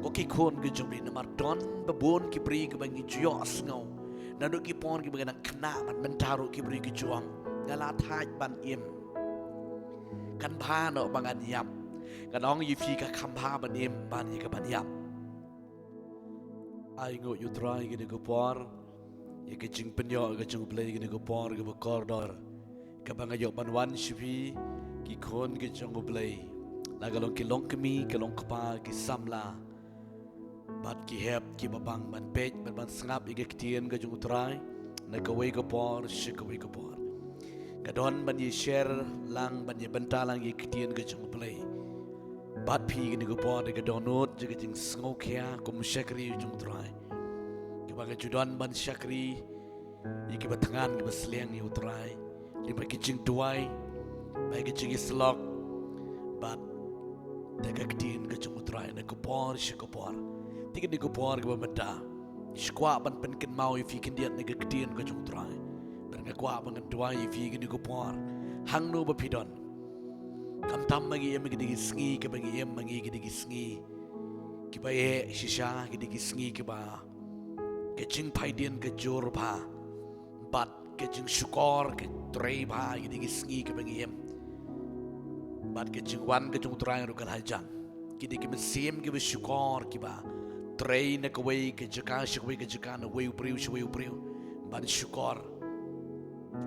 có khi khôn cái trong này nó mà đón và bốn cái bì cái bằng cái gió snow nó đôi cái pon cái bằng cái khnaมันทารุcái bì cái chuang ngãลาทายบันเอี่ยมกันพาเนาะบางอันยับกันน้องยูฟีกับคำพาบันเอี่ยมบานยี่กับบันยับไอ้เงาอยู่ตรายกันก็ปอร์ยี่ก็จึงเป็นยอก็จึงเพลย์กันก็ปอร์ก็บกอร์ดอร์กับบางอยบันวันชีวีกี่คนก็จึงก็เพลย์แล้วก็ลงกี่ลงก็มีก็ลงกปากี่ซัมลาบัดกี่เห็บกี่บังบันเป็ดบันสงับอีกกี่เทียนก็จึงตรายนักเวก็ปอร์ชิกเวก็ปอร์กระดอนบันยี่แชร์ลังบันยี่บันตาลังยี่กี่เทียนก็จึงเพลย์บัดพีกันก็ปอร์กระดอนโนดจะก็จึงสงบเขียก็มุชักรีจึงตรายกี่บางจุดอนบันชักรียี่กี่บัดทางานกี่บัดเลี้ยงอยู่ตรายยี่บัดกี่จึงด้วยไปกี่จึงยิ่งสลอกบัดแต่ก็กี่เทียนก็จึงตรายนักก็ปอร์ชิกก็ปอร์ที่กันก็ปอร์ก็บันตาสกว่าบันเป็นกันเมาอยู่ฟีกันเดียนนักก็กี่เทียนก็จึงตรายเป็นกว่าบังกันด้วยอยู่ฟีกันก็ปอร์หังโนบพิดอนคำทำบางอย่างมันก็ดีสงีกับบางอย่างบางอย่างก็ดีสงีกับไปชิชาก็ดีสงีกับก็จึงไพ่เดียนก็จอร์พาบัดก็จึงชุกอร์ก็ตรีพาก็ดีสงีกับบางอย่างบัดก็จึงวันก็จึงตรายรู้กันหายจังก็ดีก็มันเสียมก็มันชุกอร์ก็บ่าตรีนักเวก็จะการชุกเวก็จะการเวอุปริวช่วยอุปริวบัดชุกอร์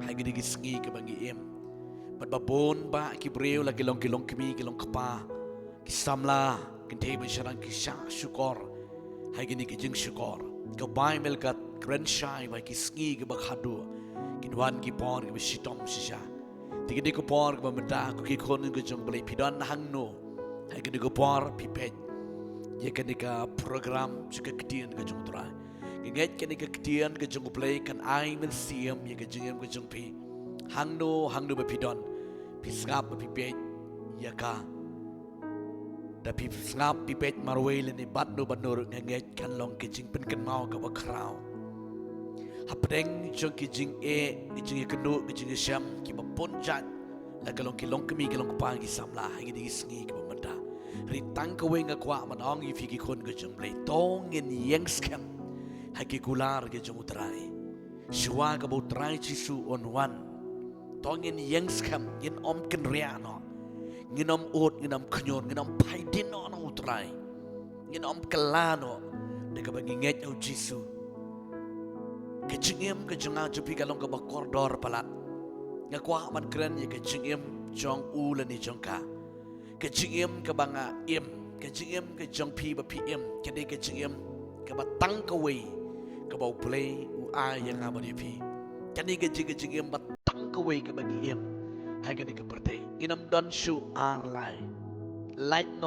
ให้ก็ดีสงีกับบางอย่างบัดบะบนบะกิบเรียวละกิลงกมีกิลงขปากิสัมลากินเทบันชรังกิชาชุกอร์ให้กินนี่กิจึงชุกอร์ก็บายเมลกัดเกรนชัยไว้กิสงีกิบักฮัดูกินวันกิปอนกิบชิตอมชิชาที่กินนี่ก็ปอนกิบันดาก็กิคนนึงก็จงเปลี่ยนพิดอนหังโนให้กินนี่ก็ปอนพิเพจยังกินนี่ก็โปรแกรมจุกกิเตียนก็จงตรายกินเงี้ยกินนี่ก็กิเตียนก็จงเปลี่ยนกันไอมันเสียมยังกิจงเอ็มก็จงพีหังโนแบบพิดอนพิสงับแบบพิเปจยากาแต่พิสงับพิเปจมารเวลในบัดโนเรื่องเงี้ยกันลองกิจงเป็นกันเมากับว่าคราวฮับเด้งจงกิจงกิจงกันดูกิจงเชื่อมกิบปนจัดแล้วก็ลองก็มีก็ลองปางกิสัมลาให้กิจงกับมันดาริตังก็เวงกว่ามันอ้องยี่ฟิกิคนก็จงเปลตงเงินยังสแคมให้กิกุลาร์ก็จงอุตรายชัวกับอุตรายชิสุอนวันตอนเงินยังสคัมเงินอมกันเรียนอเงินอมโอดเงินอมขยนเงินอมไพ่ดินอนอุตรายเงินอมกลานอเด็กกับเงี้ยเอาจิสุกจิงเอ็มกจิงอาจุพิกาลงกับบักคอร์ดอร์พลัดงากว่ามันเคลื่อนยังกจิงเอ็มจองอูและนี่จองกากจิงเอ็มกับบังอาเอ็มกจิงเอ็มกับจองพีบพีเอ็มแค่นี้กจิงเอ็มกับบัตั้งกวีกับบักเพลย์อูอายังอาบดีพีแค่นี้กจิงเอ็มบัก็เวกับบังเอี่ยมให้กันนี่ก็ประเทศอินำดันชูอาร์ไลน์ไลท์โน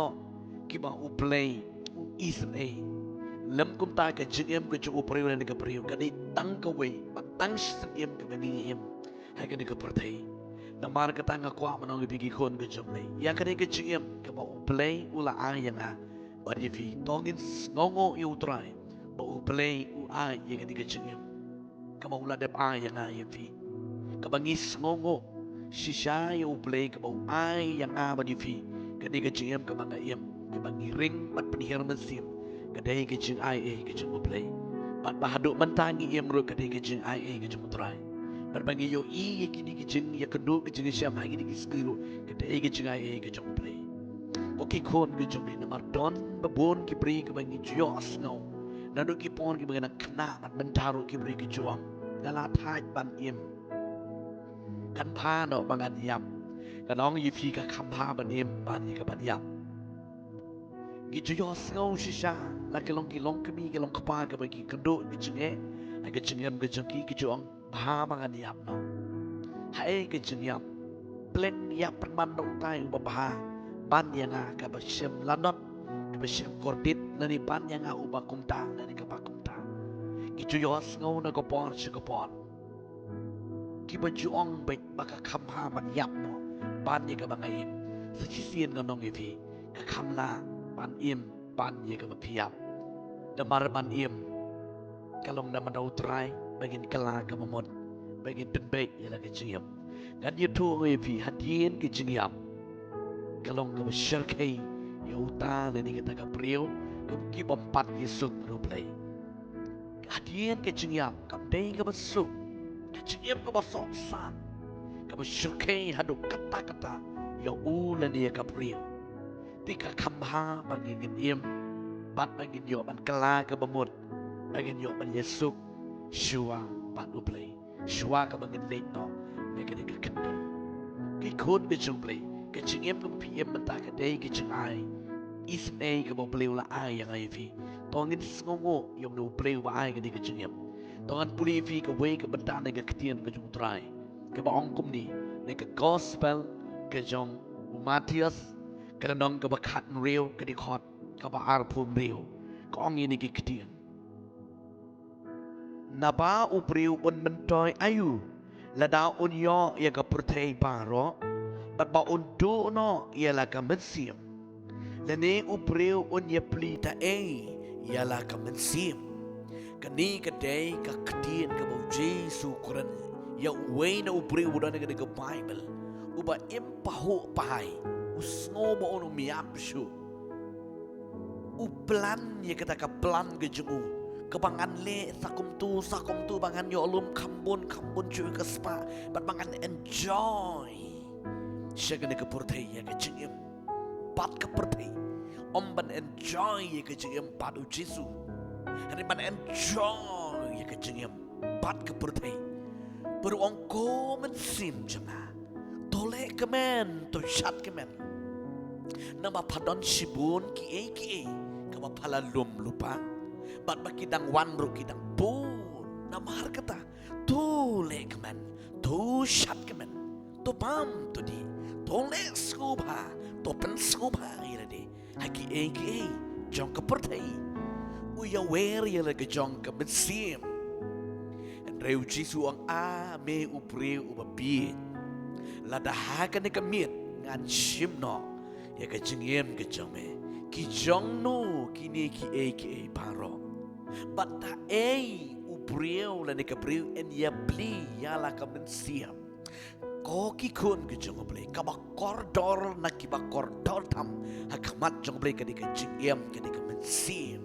กิบาอุเพลย์อุอีสเอลำกุมตากับจิงเอ็มก็จะอุปริวนี่ก็ปริวกันนี่ตั้งก็เวบัตั้งสิเอ็มกับบังเอี่ยมให้กันนี่ก็ประเทศน้ำมันก็ตั้งก็ว่ามันเอาไปกี่คนก็จบเลยยังกันนี่ก็จิงเอ็มกับบาอุเพลย์อุลาอายังอ่ะบัดยีต้องกินงงอยู่ตรายบาอุเพลย์อุอายังกันนี่ก็จิงเอ็มกับอุลาเดบอายังอ่ะยีฟีkabangis ngongo sisya yung play kabaw ay yang abadifi kadi kajingam kabangayam kabangiring mat penihirman sim kadai kajing ay kajing play pat bahado mantangi yam ro kadai kajing ay kajing utray pat bangiyo kini kajing ya kedu kajing siam hagi dikiskiru kadai kajing ay kajing play okay kon kajing ni mardon babon kibri kabangi jiyos no nado kipon kibangana kna mat mentaro kibri kajuam dala thai ban yamกันพาเนาะบางอันยำกับน้องยีฟีกับคำพาบันเอ็มบานยีกับบันยำกิจยอสเงาชิชาแล้วก็ลองก็มีก็ลองขปากับบางกิกันดูกิจเงี้ยให้กิจเงี้ยกิจกี้กิจองพาบางอันยำเนาะให้กิจเงี้ยเปล่งยำเป็นมันดงใต้อุปบาบ้านยังอากับเชื่อมลานดกับเชื่อมกอดิตนั่นนี่บ้านยังอาอุปกุมตานั่นนี่กับกุมตากิจยอสเงานักปอนชิกปอนที่บรรจุองเบ็ดบักคำพามันยับเนาะบ้านยังกับบางไอ้สักเสียนกับน้องยีพีกับคำลาบ้านเอี่ยมบ้านยังกับพิยับดมารบ้านเอี่ยมกะลงดมันเอาตรายบางอินกะลากับมดบางอินเป็นเบ็ดยังกับจิงยมกันยูทูบยีพีหัดเย็นกับจิงยมกะลงกับเชอร์เคย์ยูตาเลยนี่กับตะกับเปรี้ยว ki bompat Yesus ruplay hadian ke jengyap kam dei ke besuk ke jengyap ke besok san ke besukai haduk kata-kata ya ulan dia ke priu tika kambha bangin im bat bangin yo ban kala ke bemut bangin yo ban Yesus shua bat ruplay shua ke bangin leit no mereka ke kendo ki khôn ke ruplay ke jengyap ke piem mentah ke dei ke jengai isnay ke beliau la ai yang ai fi tongin sngongo yung no beliau ba ai ke di ke jengyap tongan puli fi ke way ke bedan ke ketien ke jung trai ke ba ongkum ni ne ke gospel ke jong Matius ke nong ke bakat real ke di khot ke ba ar pum real ke ong ini ke ketien naba upriu un mentoy ayu lada un yo ya ke pertei baro bat ba un do no ya la ke mensiam lani upriu un ya plita ialah kemensim kani kedai ka kedien ke bau Jesu Quran ya wena upriu dan ke Bible uba impahu pai usngo ba onu miapsu uplan ya kata ka plan ke jengu kebangan le sakum tu bangan yo alum kambun cuy ke spa bat bangan enjoy syagane ke purtai ya ke jengim pat ke purtai om ban enjoy ke jengim padu Jesu hari ban enjoy ke jengim pat ke purtai baru ongko mensim jema tole kemen to shat kemen nama padon sibun ki ke pala lum lupa bat bakidang wanru kidang pun nama har kata tole kemen to shat kemen to pam to di tole skuba to pen skuba irade haki jong ke pertai uya wer ya lagi jong ke bensim and reu Jesu ang me upre ubabi lada haga ne kamit ngan shimno ya ke jengiem ke jome ki jong no kini ki paro bata ubreu la ne kabreu en ya pli ya la ka bensim ko ki kun ke jong ble ka ba kordor na ki ba kordor tam hakamat jong ble ka di ke jengiem ke di ka bensim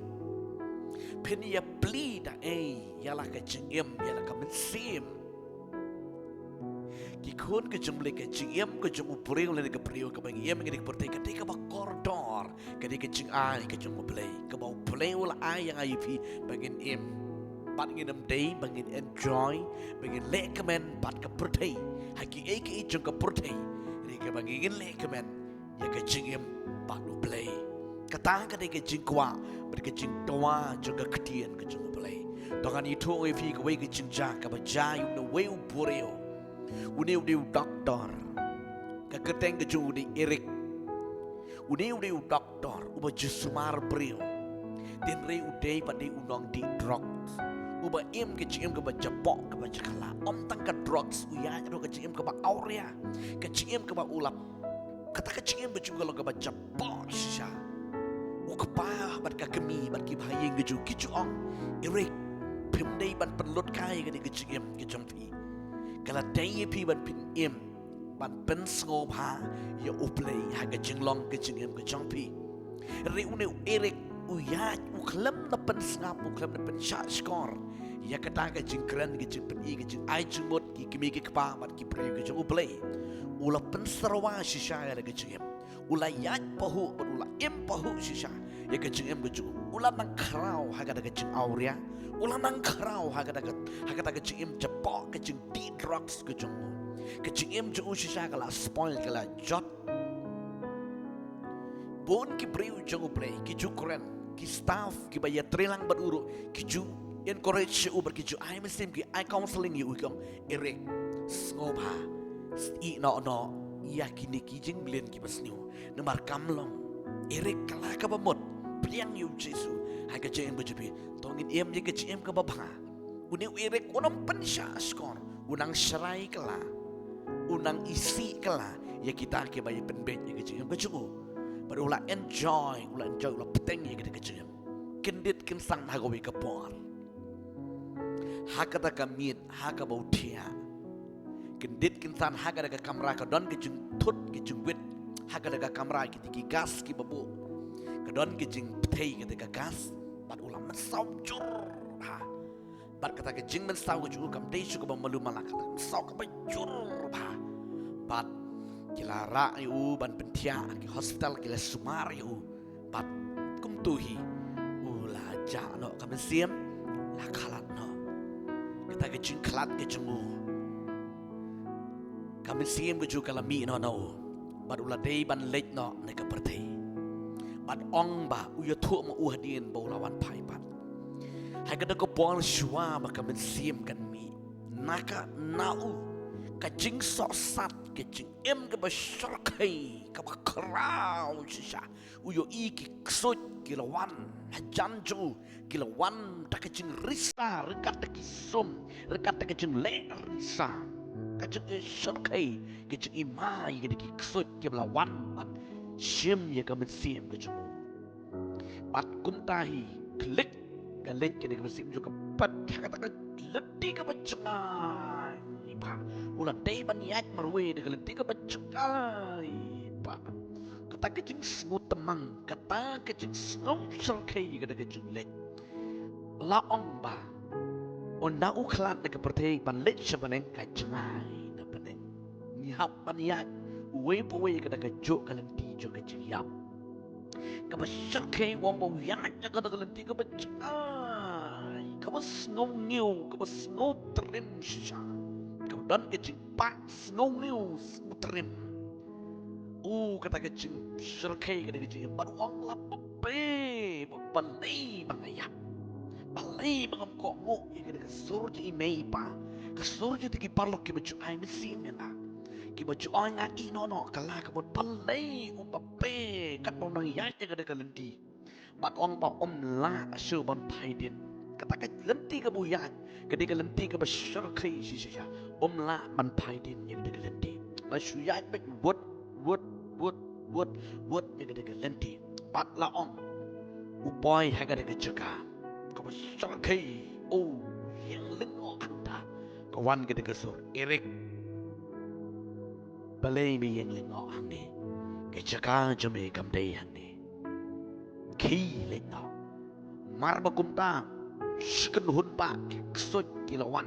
pen ya pli da ya la ka jengiem ya la ka bensim ki kun ke jong ble ke jengiem ke jong ubreu la ne ka breu ka bang yem ke di porte ka di ka ba kordor ka di ke jeng ai ke jong ble ka ba ubreu la ai yang ai pi bangin em pat ngin day bangin enjoy bangin le kemen pat ka porte haki jong ka porte ri ka bangin le kemen ya ka jengiem pat ble kata ka di ke jeng kwa ber ke jeng toa jong ka ketien ke jong ble tongan itu ai pi ka we ke jeng ja ka ba ja yu no we ubreu Uni doktor, kaketeng keju di Erik. Uni doktor, uba jusumar brio. Den re udai pada unang di drugs. Uba im kecim ke baca pok ke baca kala. Om tang ke drugs uya ro kecim ke ba aurea. Kecim ke ba ulap. Kata kecim baju kalau ke baca pok sya. Ukapa bat ka kemi bat ki bahayeng keju keju ong Erik. Pemdai ban pelut kai ke di kecim kecampi. Kalau day pi ban pin im ban pen skop ha ya uplay ha ke jenglong ke jengem ke jangpi re une Erik uya uklem na pen snap uklem na pen shot score ya kata ke jengkran ke jeng pen i ke jeng ai jengmot ki kimi ke kpa bat ki pre ke jeng uplay ula pen sarwa shisha ya ke jengem ula yat pahu ula im pahu shisha ya ke jengem ke jeng ula nang krau ha ke jeng aurea ulah nang karau hagada ke jengim jepok ke jeng di drugs ke jeng jeng usisha kala spoil kala jot bon ki breu jeng uplay ki jukren ki staff ki baya trelang baduru ki ju encourage uber ki ju I mesim ki I counseling you ukong Erik sngoba i no iya kini ki jeng blien ki basniu nemar kamlong Erik kala ka bamot priang yu Jesu haga jeng bejupi tongin em je ke jeng ke babha uni Erik unang pensya skor unang serai kala unang isi kala ya kita ke bayi penbet ya ke jeng ke jungu baru ulah enjoy ulah peteng ya ke jeng kendit kensang hagawi ke por hakata kamit haga bautia kendit kinsan haga daga kamera ka don ke jeng tut ke jeng wit haga daga kamera ki gas ki babu Kedon kejing petei ketika gas, bat ulam mensau jur, ha. Bat kata kejing mensau kejur kam dei cukup malu malak, mensau kam jur, ha. Bat kila rak yu ban pentia ki hospital kila sumar yu, bat kum tuhi, ula jano kam siam, la kalat no. Kata kejing kalat kejungu, kam siam keju kalami no no, bat ula dei ban late no neka pertei. Bat ong ba uya tu ma uhadin bolawan pai bat. Hai kada ko bol shua ba ka sim kan mi. Naka nau ka jing so sat ka jing em ka ba sharkai ka ba krau shisha. Uyo I ki ksut kilawan hajan ju kilawan ta ka jing risa rekat ki sum rekat ka jing le risa. Ka jing sharkai ka jing imai ka ki ksut kilawan Shim ya ka sim ka jumu. Pat kuntahi klik ka lek ka ka sim juga pat kata ka leti ka bacai. Pa ulah dei ban yat marwe de ka leti ka bacai. Pa kata ka jing smut temang kata ka jing snom sarkai ka ka jing lek. La ong ba on na uklat ka pertei ban lek shabaneng ka jai na paneng. Ni hap ban yat Uwe puwe kada ka jok kalenti jok ka jiyap. Kaba syakay wambo yangat na kada kalenti kaba jay. Kaba snow new, kaba snow trim siya. Kaba dan ka jingpak snow new, snow trim. Kata ka jing syakay kada ka jiyap. Baruang lapape, balay bangayap. Balay bangam kongo, kada ka surja imay pa. Kasurja tiki parlok ki baju ay mesin na. Kiba jual nga inono kala kabut palay upape kat mau nang yai kada kalenti bat ong pa la asu ban paidin kata ka lenti ka buyan kada kalenti ka basyar kai sisya la ban paidin ya kada kalenti la su yai bet wot ya kada kalenti bat la ong upoy ha kada ka jaka ka basyar kai yang lengo anda kawan kada ka sur Erik balay mi yang lengo ni kecaka jome kam day ni ki lengo mar bakumta sken hun pa ksot kilawan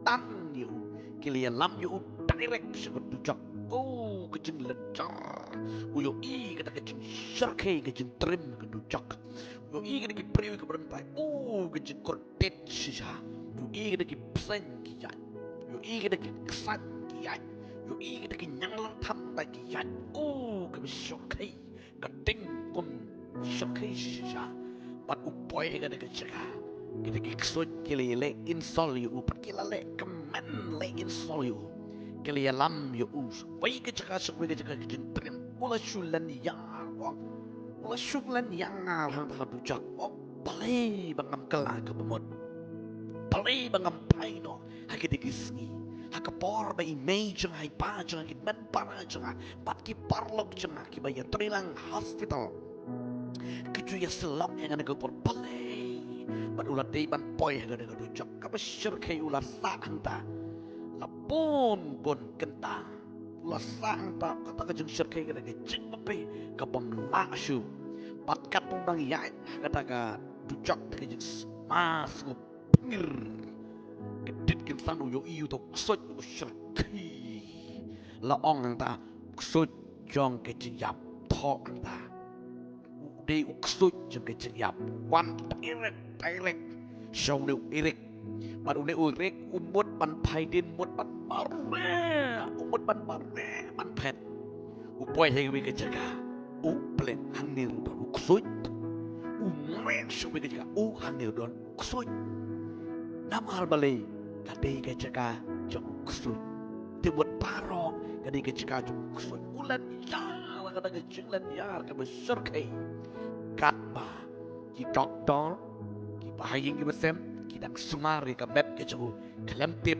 tan yu kilian lam yu direct sekut tujak kejeng lencar uyo I kata kejeng syarkai kejeng trim kedujak uyo I kata ki priwi ke berentai kejeng kortet sisa uyo I kata ki psen kiyan uyo I kata ki kesan kiyan Yo I kita kenyang lang tham bagi yan. Kami syukai keting kun syukai sisa. Pat upoy kada kecaka. Kita kiksud kili le install you pat kila le kemen le install you. Kili alam you Wai kecaka syukai kecaka kecintrim. Ula syulan yang Ula syulan yang hang tak dujak. Balai bangam kelak kebemot. Balai bangam paino. Hakiti kisni. Hakapor ba image nga ipa nga kitman para nga pat ki parlog nga ki ba trilang hospital kitu ya selok yang nagapor palay pat ulat day ban poy nga nagadujak kabasyur kay ulat sa anta lapon bon kenta ulat sa anta kata kajeng syur kay nga nagajeng mape kapang laksyu pat katong bang yain kata ka dujak kajeng mas ngupingir Kedit kintan uyo iyo to ksot yo syarki laong ang ta ksot jong kejiyap to ang ta de ksot jong kejiyap wan direct show ne irek baru ne urek umut ban paidin mut ban barre umut ban barre ban pet upoy hay wi kejaga plen hangir baru ksot umren show wi kejaga hangir don ksot Namal balay kadai kecaka jong ksut tibut paro kadai kecaka jong ksut ulan yar kada kecinglan yar ka besar kai katba ki doktor ki bahaying ki besem ki dak sumari ka bet kecaku kelempip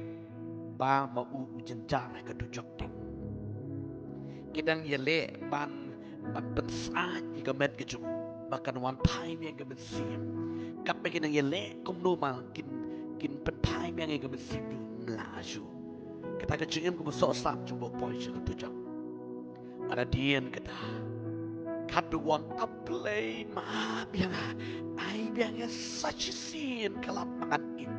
ba mau jenjar ka dujok ting kidang yele ban pensa ka bet kecaku bahkan one time yang ka besim kape kinang yele kum normal kin pentai yang ingin bersidu ngelaju kita kecingin kumu sosap coba poin seketujak ada dian kita kaduang a play ma biang ai biang ya such a scene kalap mangan im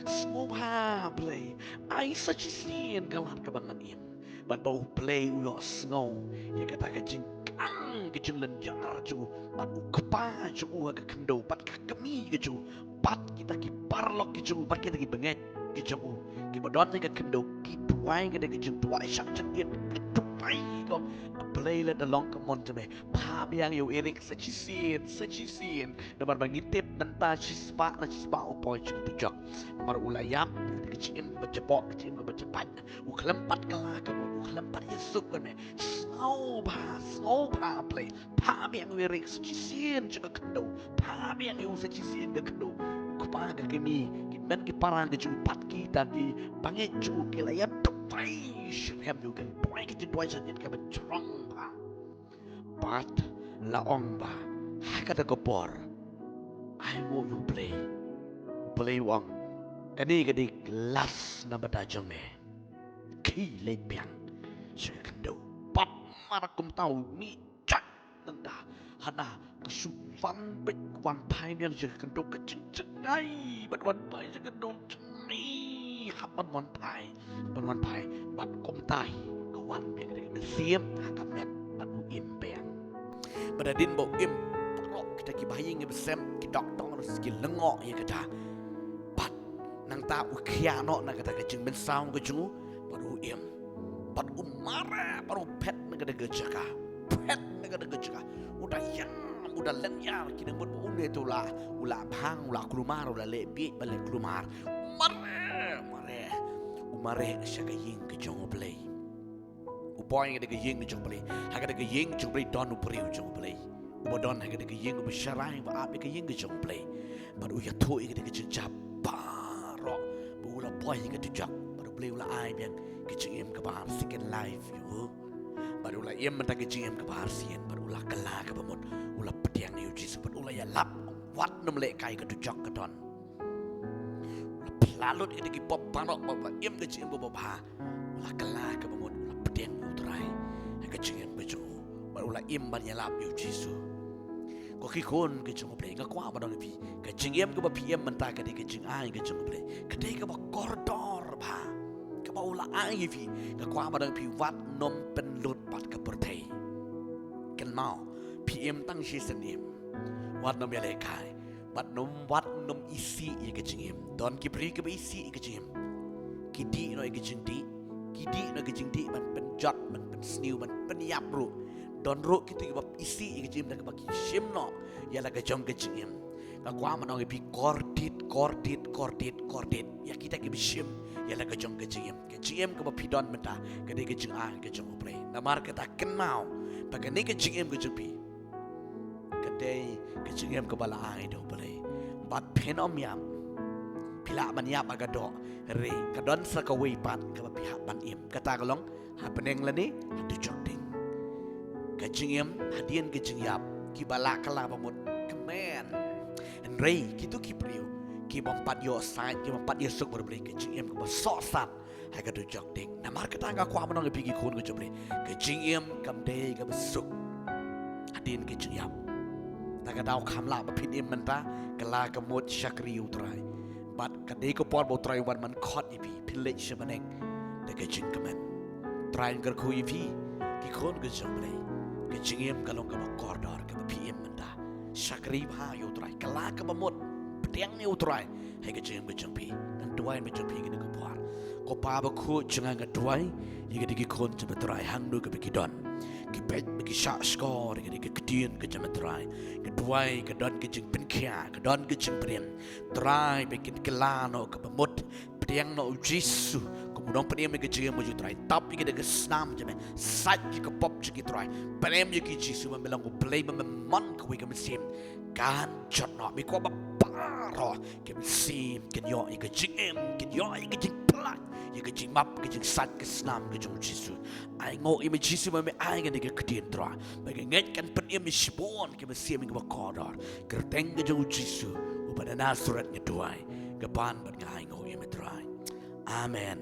small ha play ai such a scene kalap kabangan im but bau play yo snow ya kata kajing kang kajing lenjar ju pat kepa ju ka kendo pat kami ju pat kita ki parlok ju pat kita ki benget ju ki bodon ka kendo ki tuai ka de kajing tuai sak jet tuai ko play let the long come on to me pa biang yo erik such a scene dapat mengitip dan ta sispa na sispa upoy ju tujak mar ulayam kecil bercepok kecil bercepat ukelempat kala kamu ukelempat Yesus kan snow pa play pa biang wirik secisian juga kendo pa biang yo secisian de kendo kupa ke kami kita ki parang ke jumpat kita ki pange ju kilaya tupai hem juga tuai ke tuai saja ke bercerong pa pat laong ba kata kopor I want you play wang kadi las na badajong me ki lepiang sekendo pap marakum tau mi cak nanda hana kesufan bek wan pai yang sekendo keceng-cengai bat wan pai sekendo cengai hapan wan pai bat kom tai kawan yang kadi siam hakap net bat im peang badadin bo im rok kita ki baying ki besem ki doktor ki lengok ya kata nang ta ukiano na kata kecing ben saung kecung baru im pat umara baru pet na kata gejaka pet na kata gejaka udah lenyar kini buat unde tu lah ulah bang ulah kelumar ulah lebih balik kelumar umare siaga ying kecung play upoy kata ying kecung play haga kata ying kecung play don upri kecung play ubodon haga kata ying ubisharai ba api kata ying kecung play baru ya tu kata kecung cap bola boy ke tujak baru beli ulah ai biang kecing ke bahar second life yo baru ulah em mentang kecing ke bahar sien baru ulah kala ke bamut ulah pediang yo Jesus baru ulah ya lap wat nem lek kai ke tujak ke don lalut ini ki pop panok bawa em kecing bawa bah ulah kala ke bamut ulah pediang yo trai kecing bejo baru ulah em ban ya lap yo Jesus ko ki kon ke chung ple nga kwa ba dong pi ke ching yem ke ba pi yem man ta ke de ke ching ai ke chung ple ke de ke ba koridor ba ke ba ula ai fi nga kwa ba dong pi wat nom pen lut pat ke pertai ken mau pi yem tang shi sen yem wat nom ya le kai bat nom wat nom isi ye ke ching yem don ki pri ke ba isi ke ching yem ki di no ke ching di ki di no ke ching di man pen jot man pen sniu man pen yap ru don ro kita ke isi ke jim dak bagi sim no ya la ke jom ke jim ka kwa ma no ke cordit ya kita ke sim ya la ke jom ke jim ke pi don meta ke de ke jing a ke jom play na mar ke ta kenau pa ke ne ke jim ke jupi ke de ke jim ke bala ai do play bat pen om yam pila ban yap aga do re ka don sa ka we pat ke pi ha ban im kata kalong ha peneng la ni tu jok kecingem hadian kecingap kibala kala pamut kemen and ray kitu kipriu ki bompat yo side ki bompat yo suk berbeli kecingem ke sosat hai ka dujok ding na mar kata nga kwa manong pigi kun ke jobli kecingem kam de ke besuk hadian kecingap ta ka daw kamla ba pin im menta kala ke mot shakri utrai bat ka de ko por bo trai wan man khot ipi pilech shamaneng de kecing kemen trai ngar khu ipi ki kun ke jobli kecingem kalau ke koridor ke PM menda syakri ha yo trai kala ke bamut pediang ni utrai hai kecingem ke jempi dan duai me jempi ke ke puar ko pa ba khu jangan ke duai ye ke di kon je betrai hang do ke bikidon ki pet biki syak skor ke ke kedien ke jemetrai ke duai ke don ke jing penkia ke don ke jing prien trai bikin kelano ke bamut pediang no jisu kemudian pediang ke jing mo ju trai tap ke de snam je me sat ke pop je ke trai pediang ye ke jisu membelang ko play memon ko ke mesim kan jot no mi ko ba paro ke mesim ke yo ke jing ke yo ke jing plak ye ke jing map ke jing sat ke snam ke jong jisu ai ngo i me jisu me ai ke de ke kedien trai bagi nget kan pediang mi sibon ke mesim ke ba kodor kerteng ke jong jisu pada Nazaret ngeduai kepan bat ngai ngo i me trai amen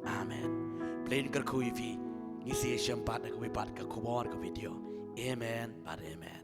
amen plain ker kui vi ngisi sempat ke wipat ke kubor ke video Amen, but amen.